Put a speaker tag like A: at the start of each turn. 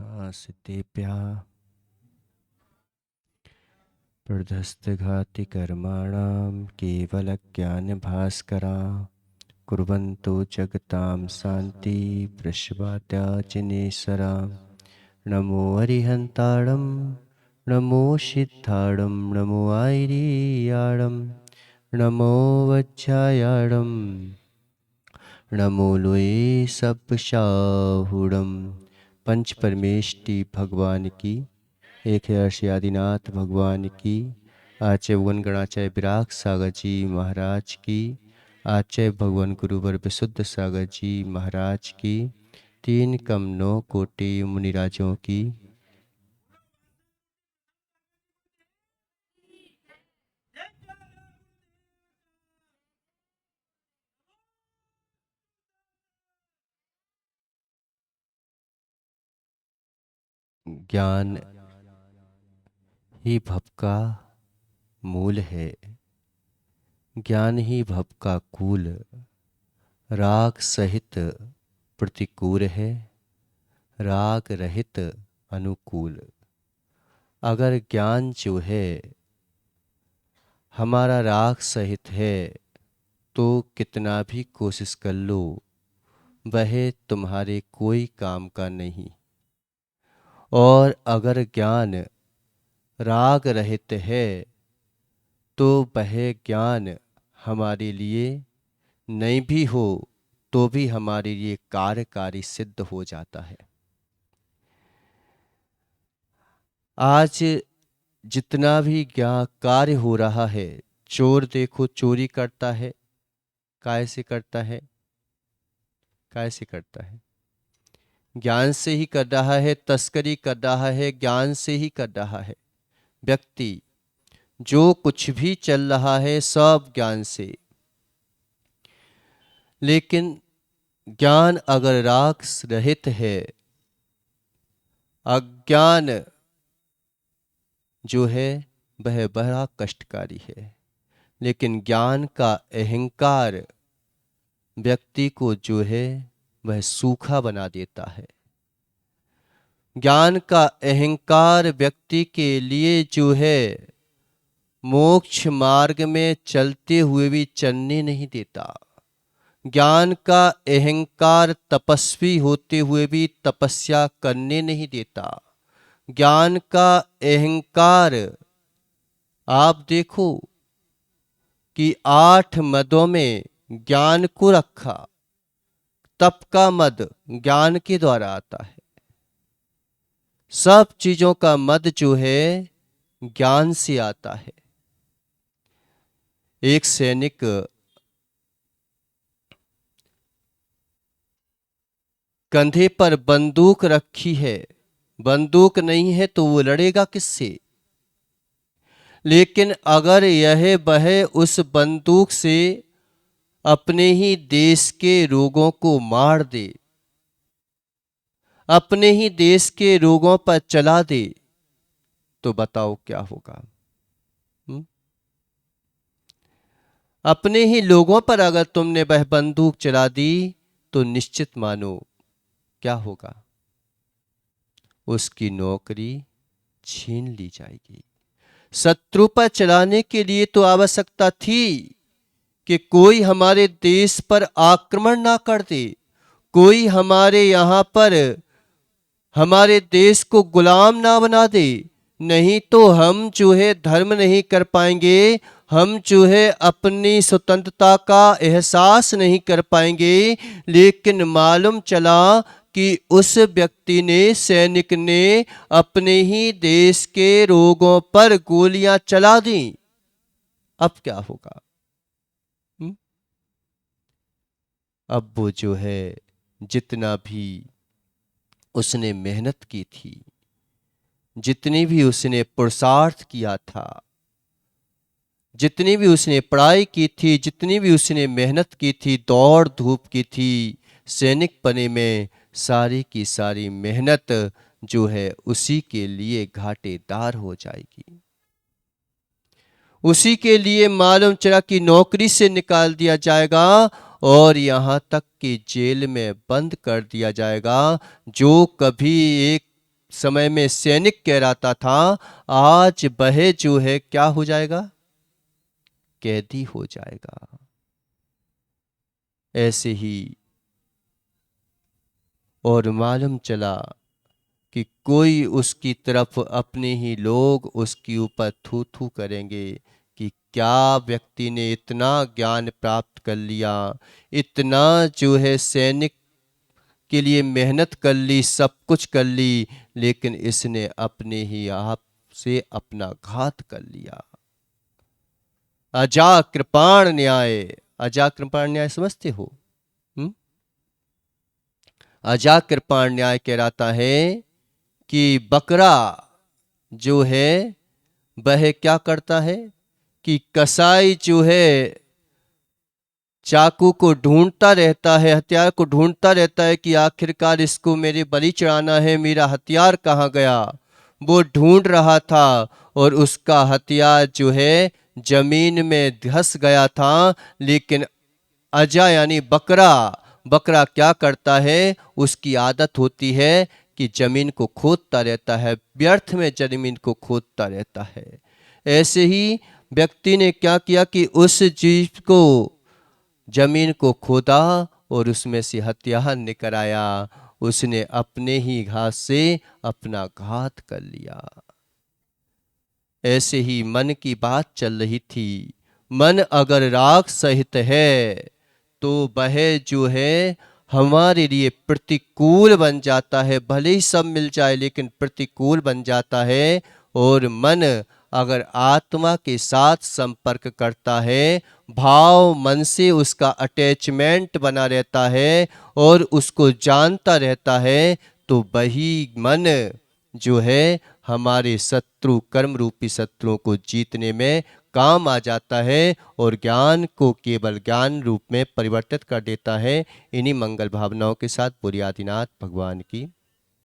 A: सिद्धेभ्यः प्रदस्तघातिकर्माणां केवलज्ञानभास्करा कुर्वन्तो जगतां शान्ति प्रश्वात्याचिनेश्वरा। नमो हरिहन्ताणं नमो सिद्धाणं नमो आयर्याणं नमो वज्रायाणं नमो लोये सप्शाहुडम। पंच परमेष्टि भगवान की, एक है अर्षि आदिनाथ भगवान की, आचार्य भगवान गणाचार्य विराग सागर जी महाराज की, आचार्य भगवान गुरुवर विशुद्ध सागर जी महाराज की, तीन कम 9 कोटि मुनिराजों की। ज्ञान ही भव का मूल है, ज्ञान ही भव का कूल, राग सहित प्रतिकूल है, राग रहित अनुकूल। अगर ज्ञान जो है हमारा राग सहित है तो कितना भी कोशिश कर लो वह तुम्हारे कोई काम का नहीं। और अगर ज्ञान राग रहित है तो वह ज्ञान हमारे लिए नहीं भी हो तो भी हमारे लिए कार्यकारी सिद्ध हो जाता है। आज जितना भी ज्ञान कार्य हो रहा है, चोर देखो चोरी करता है, काय से करता है? काय से करता है? ज्ञान से ही कर रहा है। तस्करी कर रहा है, ज्ञान से ही कर रहा है। व्यक्ति जो कुछ भी चल रहा है सब ज्ञान से। लेकिन ज्ञान अगर राग रहित है, अज्ञान जो है वह बड़ा कष्टकारी है। लेकिन ज्ञान का अहंकार व्यक्ति को जो है वह सूखा बना देता है। ज्ञान का अहंकार व्यक्ति के लिए जो है मोक्ष मार्ग में चलते हुए भी चलने नहीं देता। ज्ञान का अहंकार तपस्वी होते हुए भी तपस्या करने नहीं देता। ज्ञान का अहंकार आप देखो कि 8 मदों में ज्ञान को रखा। तप का मद ज्ञान के द्वारा आता है। सब चीजों का मद जो है ज्ञान से आता है। एक सैनिक कंधे पर बंदूक रखी है, बंदूक नहीं है तो वो लड़ेगा किससे? लेकिन अगर यह वह उस बंदूक से अपने ही देश के लोगों को मार दे, अपने ही देश के लोगों पर चला दे, तो बताओ क्या होगा? अपने ही लोगों पर अगर तुमने वह बंदूक चला दी तो निश्चित मानो क्या होगा? उसकी नौकरी छीन ली जाएगी। शत्रु पर चलाने के लिए तो आवश्यकता थी कि कोई हमारे देश पर आक्रमण ना कर दे, कोई हमारे यहां पर हमारे देश को गुलाम ना बना दे। नहीं तो हम जो है धर्म नहीं कर पाएंगे, हम जो है अपनी स्वतंत्रता का एहसास नहीं कर पाएंगे। लेकिन मालूम चला कि उस व्यक्ति ने, सैनिक ने अपने ही देश के लोगों पर गोलियां चला दी। अब क्या होगा? अब वो जो है जितना भी उसने मेहनत की थी, जितनी भी उसने पुरुषार्थ किया था, जितनी भी उसने पढ़ाई की थी, जितनी भी उसने मेहनत की थी, दौड़ धूप की थी सैनिक बने में, सारी की सारी मेहनत जो है उसी के लिए घाटेदार हो जाएगी। उसी के लिए मालूम चला कि नौकरी से निकाल दिया जाएगा और यहाँ तक कि जेल में बंद कर दिया जाएगा। जो कभी एक समय में सैनिक कहलाता था, आज वह जो है क्या हो जाएगा? कैदी हो जाएगा। ऐसे ही और मालूम चला कि कोई उसकी तरफ अपने ही लोग उसके ऊपर थू थू करेंगे कि क्या व्यक्ति ने इतना ज्ञान प्राप्त कर लिया, इतना जो है सैनिक के लिए मेहनत कर ली, सब कुछ कर ली, लेकिन इसने अपने ही आप से अपना घात कर लिया। अजाकृपाण न्याय, अजाकृपाण न्याय समझते हो? अजाकृपाण न्याय कहलाता है कि बकरा जो है वह क्या करता है कि कसाई जो है चाकू को ढूंढता रहता है, हथियार को ढूंढता रहता है कि आखिरकार इसको मेरे बलि चढ़ाना है, मेरा हथियार कहाँ गया। वो ढूंढ रहा था और उसका हथियार जो है जमीन में धंस गया था। लेकिन अजा यानी बकरा क्या करता है, उसकी आदत होती है कि जमीन को खोदता रहता है, व्यर्थ में जमीन को खोदता रहता है। ऐसे ही व्यक्ति ने क्या किया कि उस जीव को जमीन को खोदा और उसमें से हथियार निकल आया। उसने अपने ही घात से अपना घात कर लिया। ऐसे ही मन की बात चल रही थी। मन अगर राग सहित है तो वह जो है हमारे लिए प्रतिकूल बन जाता है। भले ही सब मिल जाए लेकिन प्रतिकूल बन जाता है। और मन अगर आत्मा के साथ संपर्क करता है, भाव मन से उसका अटैचमेंट बना रहता है और उसको जानता रहता है, तो वही मन जो है हमारे शत्रु, कर्म रूपी शत्रुओं को जीतने में काम आ जाता है और ज्ञान को केवल ज्ञान रूप में परिवर्तित कर देता है। इन्हीं मंगल भावनाओं के साथ बोलिए आदिनाथ भगवान की